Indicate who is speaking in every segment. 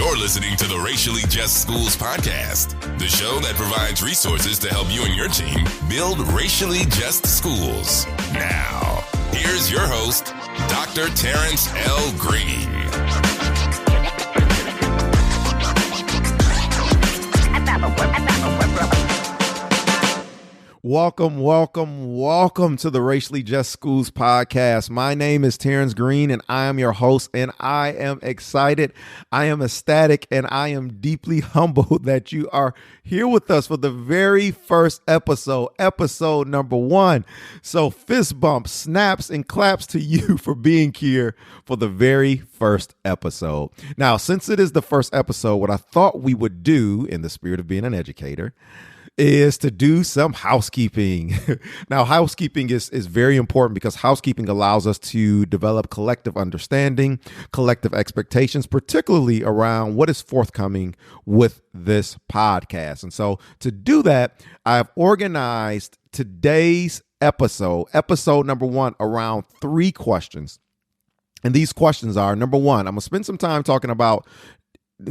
Speaker 1: You're listening to the Racially Just Schools podcast, the show that provides resources to help you and your team build racially just schools. Now, here's your host, Dr. Terrance L. Green.
Speaker 2: Welcome to the Racially Just Schools podcast. My name is Terrance Green, and I am your host, and I am excited, I am ecstatic, and I am deeply humbled that you are here with us for the very first episode number 1. So fist bumps, snaps, and claps to you for being here for the very first episode. Now, since it is the first episode, what I thought we would do, in the spirit of being an educator, is to do some housekeeping. Now, housekeeping is very important because housekeeping allows us to develop collective understanding, collective expectations, particularly around what is forthcoming with this podcast. And so to do that, I've organized today's episode number 1, around 3 questions. And these questions are, number 1, I'm going to spend some time talking about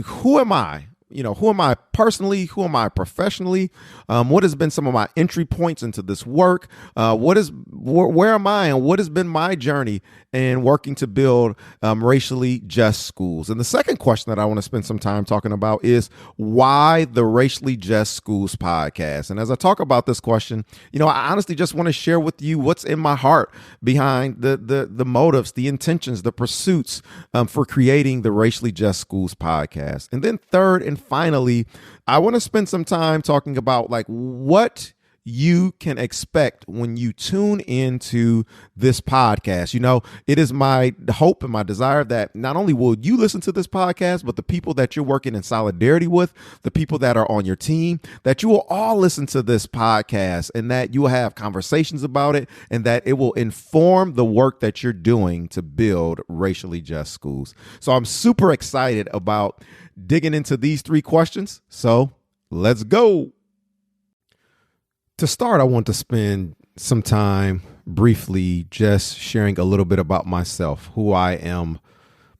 Speaker 2: who am I? Who am I personally? Who am I professionally? What has been some of my entry points into this work? Where am I, and what has been my journey in working to build racially just schools? And the second question that I want to spend some time talking about is why the Racially Just Schools podcast. And as I talk about this question, I honestly just want to share with you what's in my heart behind the motives, the intentions, the pursuits for creating the Racially Just Schools podcast. And then third and finally, I want to spend some time talking about what you can expect when you tune into this podcast. It is my hope and my desire that not only will you listen to this podcast, but the people that you're working in solidarity with, the people that are on your team, that you will all listen to this podcast and that you will have conversations about it and that it will inform the work that you're doing to build racially just schools. So I'm super excited about digging into these 3 questions. So let's go. To start, I want to spend some time briefly just sharing a little bit about myself, who I am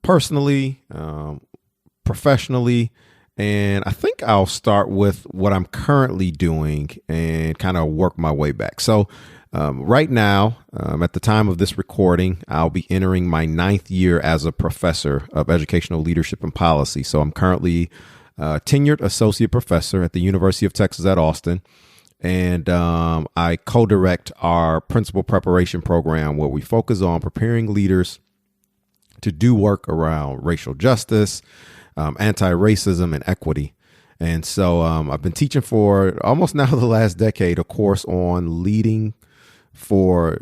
Speaker 2: personally, professionally, and I think I'll start with what I'm currently doing and kind of work my way back. So right now, at the time of this recording, I'll be entering my 9th year as a professor of educational leadership and policy. So I'm currently a tenured associate professor at the University of Texas at Austin. And I co-direct our principal preparation program where we focus on preparing leaders to do work around racial justice, anti-racism, and equity. And so I've been teaching for almost now the last decade a course on leading for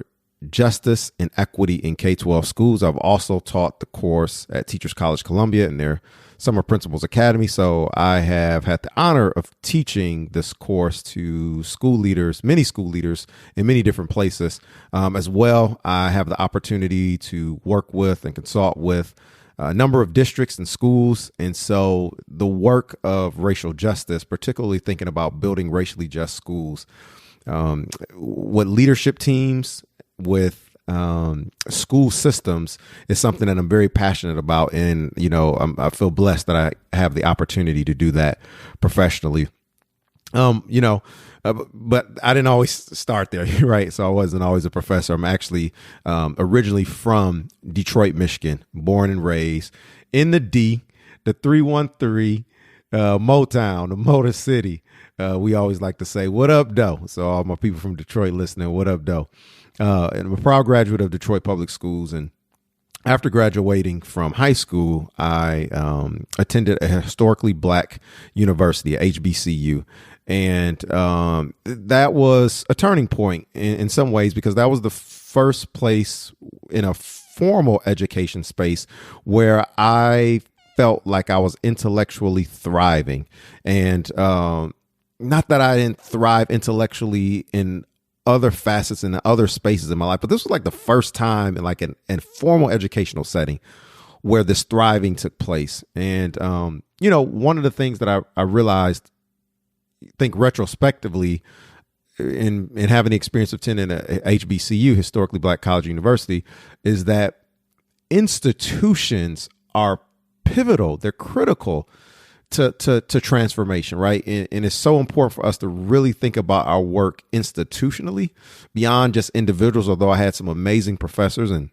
Speaker 2: justice and equity in K-12 schools. I've also taught the course at Teachers College Columbia in their Summer Principals Academy. So I have had the honor of teaching this course to school leaders, many school leaders in many different places. As well, I have the opportunity to work with and consult with a number of districts and schools. And so the work of racial justice, particularly thinking about building racially just schools, with leadership teams, with school systems, is something that I'm very passionate about. And, I feel blessed that I have the opportunity to do that professionally. But I didn't always start there, right? So I wasn't always a professor. I'm actually originally from Detroit, Michigan, born and raised in the 313, Motown, the Motor City. We always like to say, what up, doe? So all my people from Detroit listening, what up, doe? And I'm a proud graduate of Detroit Public Schools. And after graduating from high school, I attended a historically black university, a HBCU. And that was a turning point in some ways, because that was the first place in a formal education space where I felt like I was intellectually thriving. And not that I didn't thrive intellectually in other facets and other spaces in my life, but this was like the first time in like an informal educational setting where this thriving took place. And, one of the things that I realized, think retrospectively, in having the experience of attending a HBCU, historically black college university, is that institutions are pivotal. They're critical to transformation, right? And it's so important for us to really think about our work institutionally beyond just individuals. Although I had some amazing professors and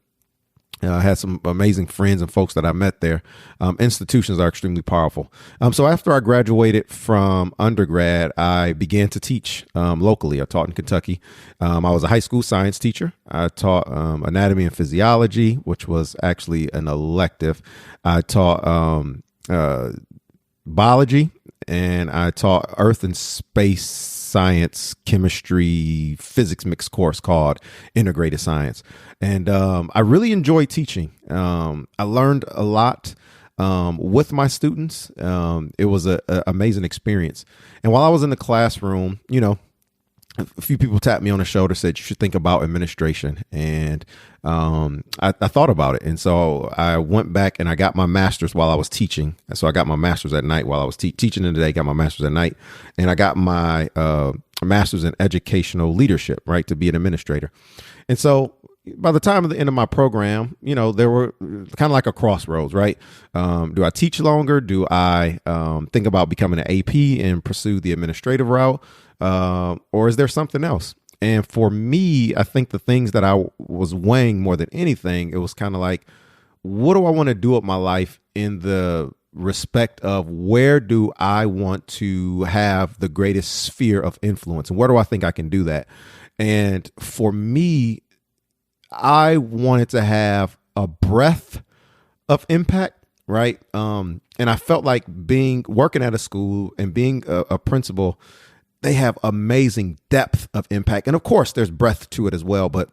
Speaker 2: I had some amazing friends and folks that I met there. Institutions are extremely powerful. So after I graduated from undergrad, I began to teach locally. I taught in Kentucky. I was a high school science teacher. I taught anatomy and physiology, which was actually an elective. I taught biology, and I taught earth and space science, chemistry, physics mixed course called integrated science. And I really enjoyed teaching. I learned a lot with my students. It was an amazing experience. And while I was in the classroom, a few people tapped me on the shoulder, said you should think about administration. And I thought about it. And so I went back and I got my master's while I was teaching. And so I got my master's at night while I was teaching in the day, got my master's at night. And I got my master's in educational leadership, right, to be an administrator. And so by the time of the end of my program, there were kind of like a crossroads, right? Do I teach longer? Do I think about becoming an AP and pursue the administrative route? Or is there something else? And for me, I think the things that I was weighing more than anything, it was kind of like, what do I want to do with my life in the respect of where do I want to have the greatest sphere of influence? And where do I think I can do that? And for me, I wanted to have a breadth of impact, right? And I felt like working at a school and being a principal, they have amazing depth of impact. And of course, there's breadth to it as well. But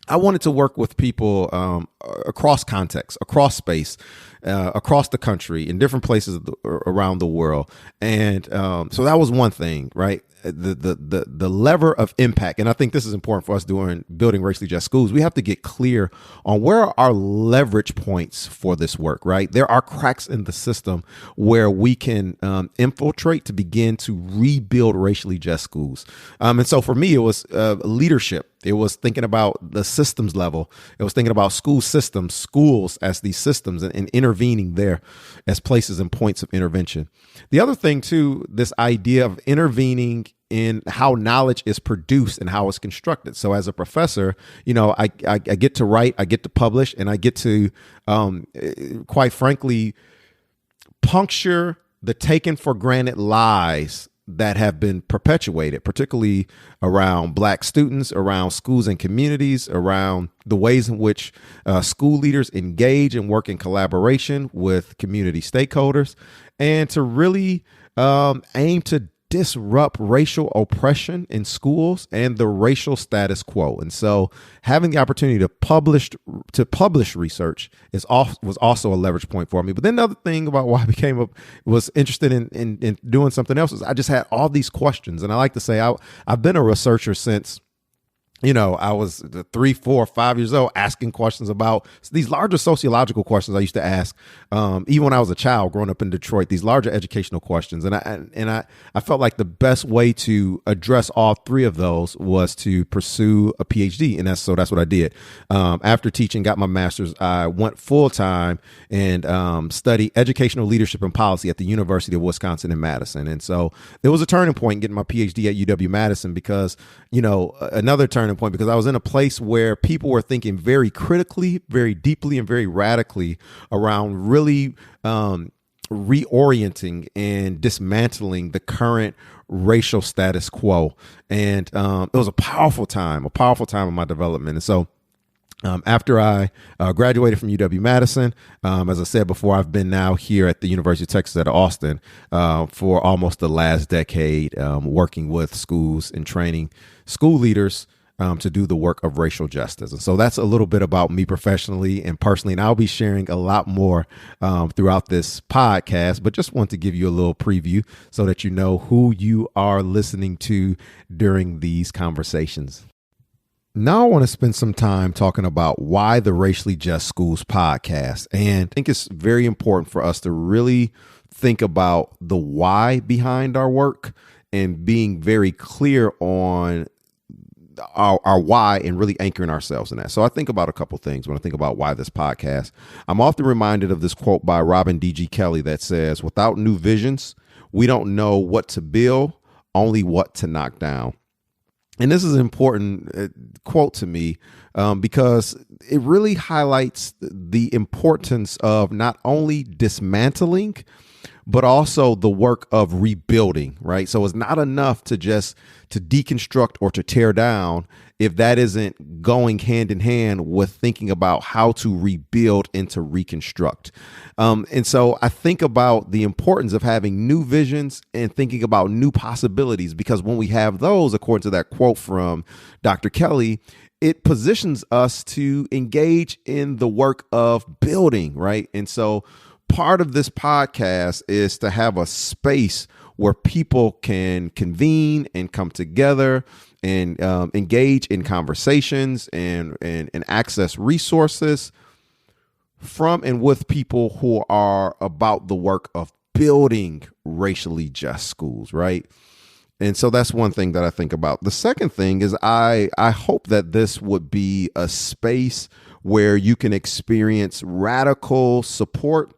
Speaker 2: I wanted to work with people across context, across space, across the country, in different places around the world. And so that was one thing, right? The lever of impact. And I think this is important for us doing building racially just schools. We have to get clear on where are our leverage points for this work, right? There are cracks in the system where we can infiltrate to begin to rebuild racially just schools. And so for me, it was leadership. It was thinking about the systems level. It was thinking about school systems, schools as these systems, and intervening there as places and points of intervention. The other thing, too, this idea of intervening in how knowledge is produced and how it's constructed. So as a professor, I get to write, I get to publish, and I get to, quite frankly, puncture the taken for granted lies that have been perpetuated, particularly around Black students, around schools and communities, around the ways in which school leaders engage and work in collaboration with community stakeholders, and to really aim to disrupt racial oppression in schools and the racial status quo. And so having the opportunity to publish research was also a leverage point for me. But then the other thing about why I was interested in doing something else is I just had all these questions. And I like to say I've been a researcher since I was 3, 4, 5 years old asking questions about these larger sociological questions I used to ask, even when I was a child growing up in Detroit, these larger educational questions. And I felt like the best way to address all three of those was to pursue a PhD. And that's what I did. After teaching, got my master's, I went full time and studied educational leadership and policy at the University of Wisconsin in Madison. And so there was a turning point getting my PhD at UW-Madison because, another turning point because I was in a place where people were thinking very critically, very deeply, and very radically around really reorienting and dismantling the current racial status quo. And it was a powerful time in my development. And so after I graduated from UW-Madison, as I said before, I've been now here at the University of Texas at Austin for almost the last decade, working with schools and training school leaders to do the work of racial justice. And so that's a little bit about me professionally and personally. And I'll be sharing a lot more throughout this podcast, but just want to give you a little preview so that you know who you are listening to during these conversations. Now I want to spend some time talking about why the Racially Just Schools podcast. And I think it's very important for us to really think about the why behind our work and being very clear on our why and really anchoring ourselves in that. So I think about a couple things when I think about why this podcast. I'm often reminded of this quote by Robin D.G. Kelly that says, "Without new visions, we don't know what to build, only what to knock down." And this is an important quote to me because it really highlights the importance of not only dismantling, but also the work of rebuilding, right? So it's not enough to just to deconstruct or to tear down if that isn't going hand in hand with thinking about how to rebuild and to reconstruct. And so I think about the importance of having new visions and thinking about new possibilities, because when we have those, according to that quote from Dr. Kelly, it positions us to engage in the work of building, right? And so part of this podcast is to have a space where people can convene and come together and engage in conversations and access resources from and with people who are about the work of building racially just schools, right? And so that's one thing that I think about. The second thing is I hope that this would be a space where you can experience radical support,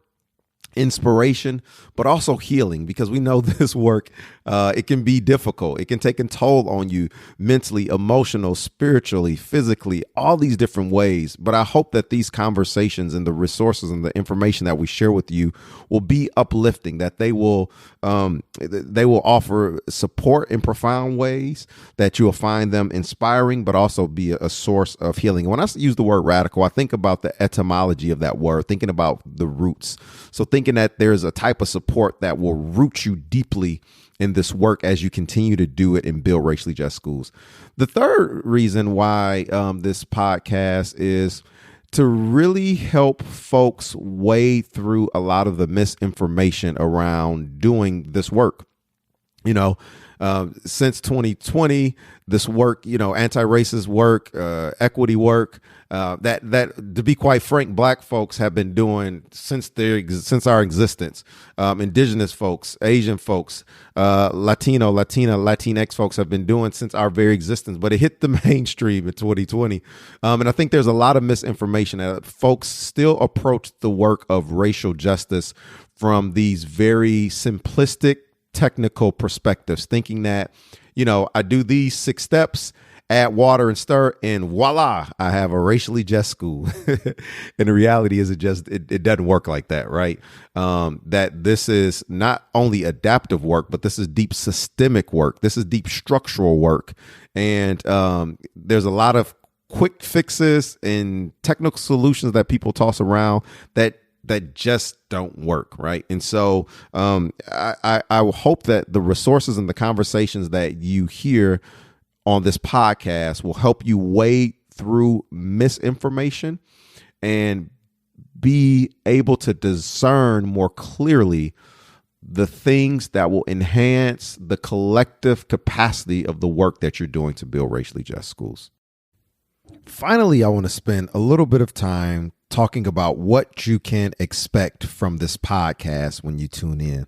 Speaker 2: inspiration, but also healing, because we know this work, it can be difficult. It can take a toll on you mentally, emotional, spiritually, physically, all these different ways. But I hope that these conversations and the resources and the information that we share with you will be uplifting, that they will offer support in profound ways, that you will find them inspiring, but also be a source of healing. When I use the word radical, I think about the etymology of that word, thinking about the roots. So thinking that there's a type of support that will root you deeply in this work as you continue to do it and build racially just schools. The third reason why this podcast is to really help folks wade through a lot of the misinformation around doing this work. You know, since 2020, this work, anti-racist work, equity work, that to be quite frank, Black folks have been doing since our existence. Indigenous folks, Asian folks, Latinx folks have been doing since our very existence, but it hit the mainstream in 2020. And I think there's a lot of misinformation that folks still approach the work of racial justice from these very simplistic, technical perspectives, thinking that, I do these 6 steps, add water and stir, and voila, I have a racially just school. And the reality is it doesn't work like that, right? That this is not only adaptive work, but this is deep systemic work. This is deep structural work. And there's a lot of quick fixes and technical solutions that people toss around that just don't work, right? And so I hope that the resources and the conversations that you hear on this podcast will help you wade through misinformation and be able to discern more clearly the things that will enhance the collective capacity of the work that you're doing to build racially just schools. Finally, I want to spend a little bit of time talking about what you can expect from this podcast when you tune in.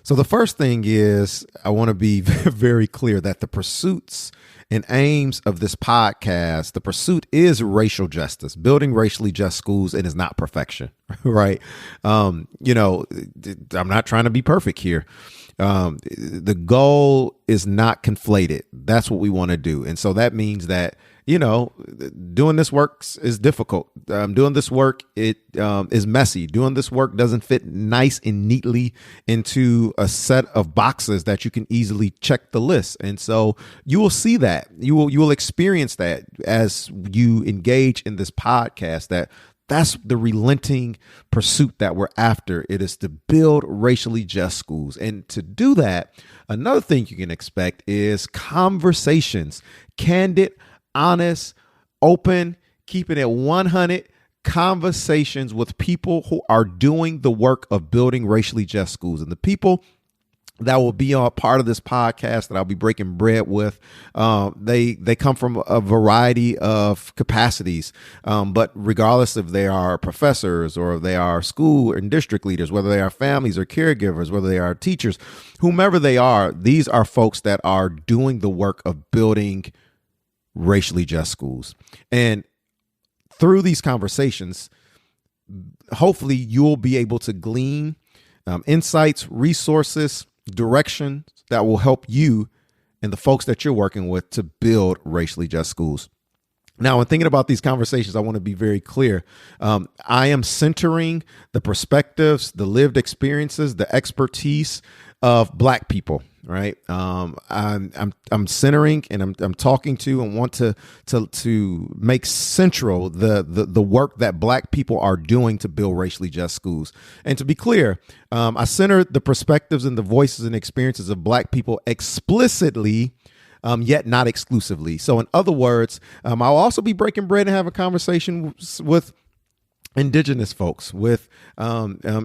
Speaker 2: So the first thing is I want to be very clear that the pursuits and aims of this podcast, the pursuit is racial justice, building racially just schools, and is not perfection, right? I'm not trying to be perfect here. The goal is not conflated. That's what we want to do. And so that means that, doing this work is difficult. Doing this work, it is messy. Doing this work doesn't fit nice and neatly into a set of boxes that you can easily check the list. And so you will see that. You will experience that as you engage in this podcast, that's the relenting pursuit that we're after. It is to build racially just schools. And to do that, another thing you can expect is conversations, candid, honest, open, keeping it 100 conversations with people who are doing the work of building racially just schools. And the people that will be a part of this podcast that I'll be breaking bread with, they come from a variety of capacities. But regardless if they are professors or if they are school and district leaders, whether they are families or caregivers, whether they are teachers, whomever they are, these are folks that are doing the work of building racially just schools. And through these conversations, hopefully you'll be able to glean insights, resources, direction that will help you and the folks that you're working with to build racially just schools. Now, when thinking about these conversations, I want to be very clear. I am centering the perspectives, the lived experiences, the expertise of Black people. Right. I'm centering and I'm talking to and want to make central the work that Black people are doing to build racially just schools. And to be clear, I center the perspectives and the voices and experiences of Black people explicitly, yet not exclusively. So in other words, I'll also be breaking bread and having conversations with Indigenous folks, with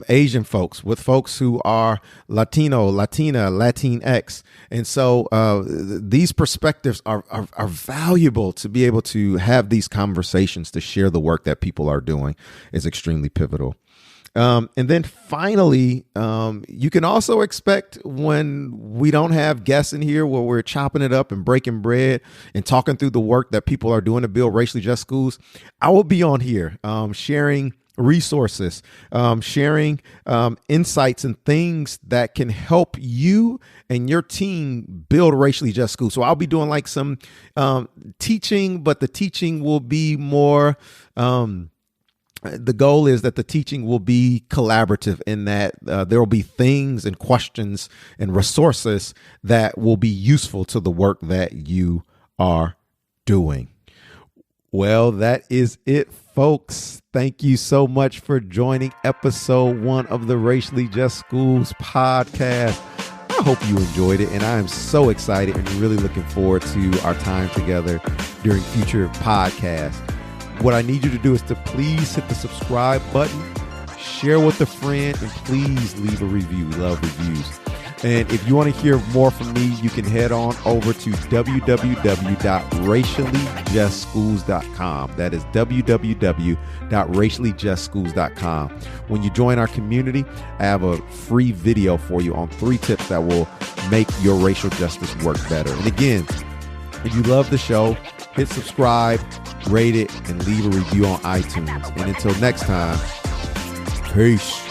Speaker 2: Asian folks, with folks who are Latino, Latina, Latinx. And so these perspectives are valuable to be able to have these conversations, to share the work that people are doing is extremely pivotal. And then finally, you can also expect when we don't have guests in here where we're chopping it up and breaking bread and talking through the work that people are doing to build racially just schools, I will be on here sharing resources, sharing insights and things that can help you and your team build racially just schools. So I'll be doing like some teaching, but the teaching will be more the goal is that the teaching will be collaborative in that there will be things and questions and resources that will be useful to the work that you are doing. Well, that is it, folks. Thank you so much for joining episode 1 of the Racially Just Schools podcast. I hope you enjoyed it, and I am so excited and really looking forward to our time together during future podcasts. What I need you to do is to please hit the subscribe button, share with a friend, and please leave a review. We love reviews. And if you want to hear more from me, you can head on over to www.raciallyjustschools.com. That is www.raciallyjustschools.com. When you join our community, I have a free video for you on 3 tips that will make your racial justice work better. And again, if you love the show, hit subscribe, rate it, and leave a review on iTunes. And until next time, peace.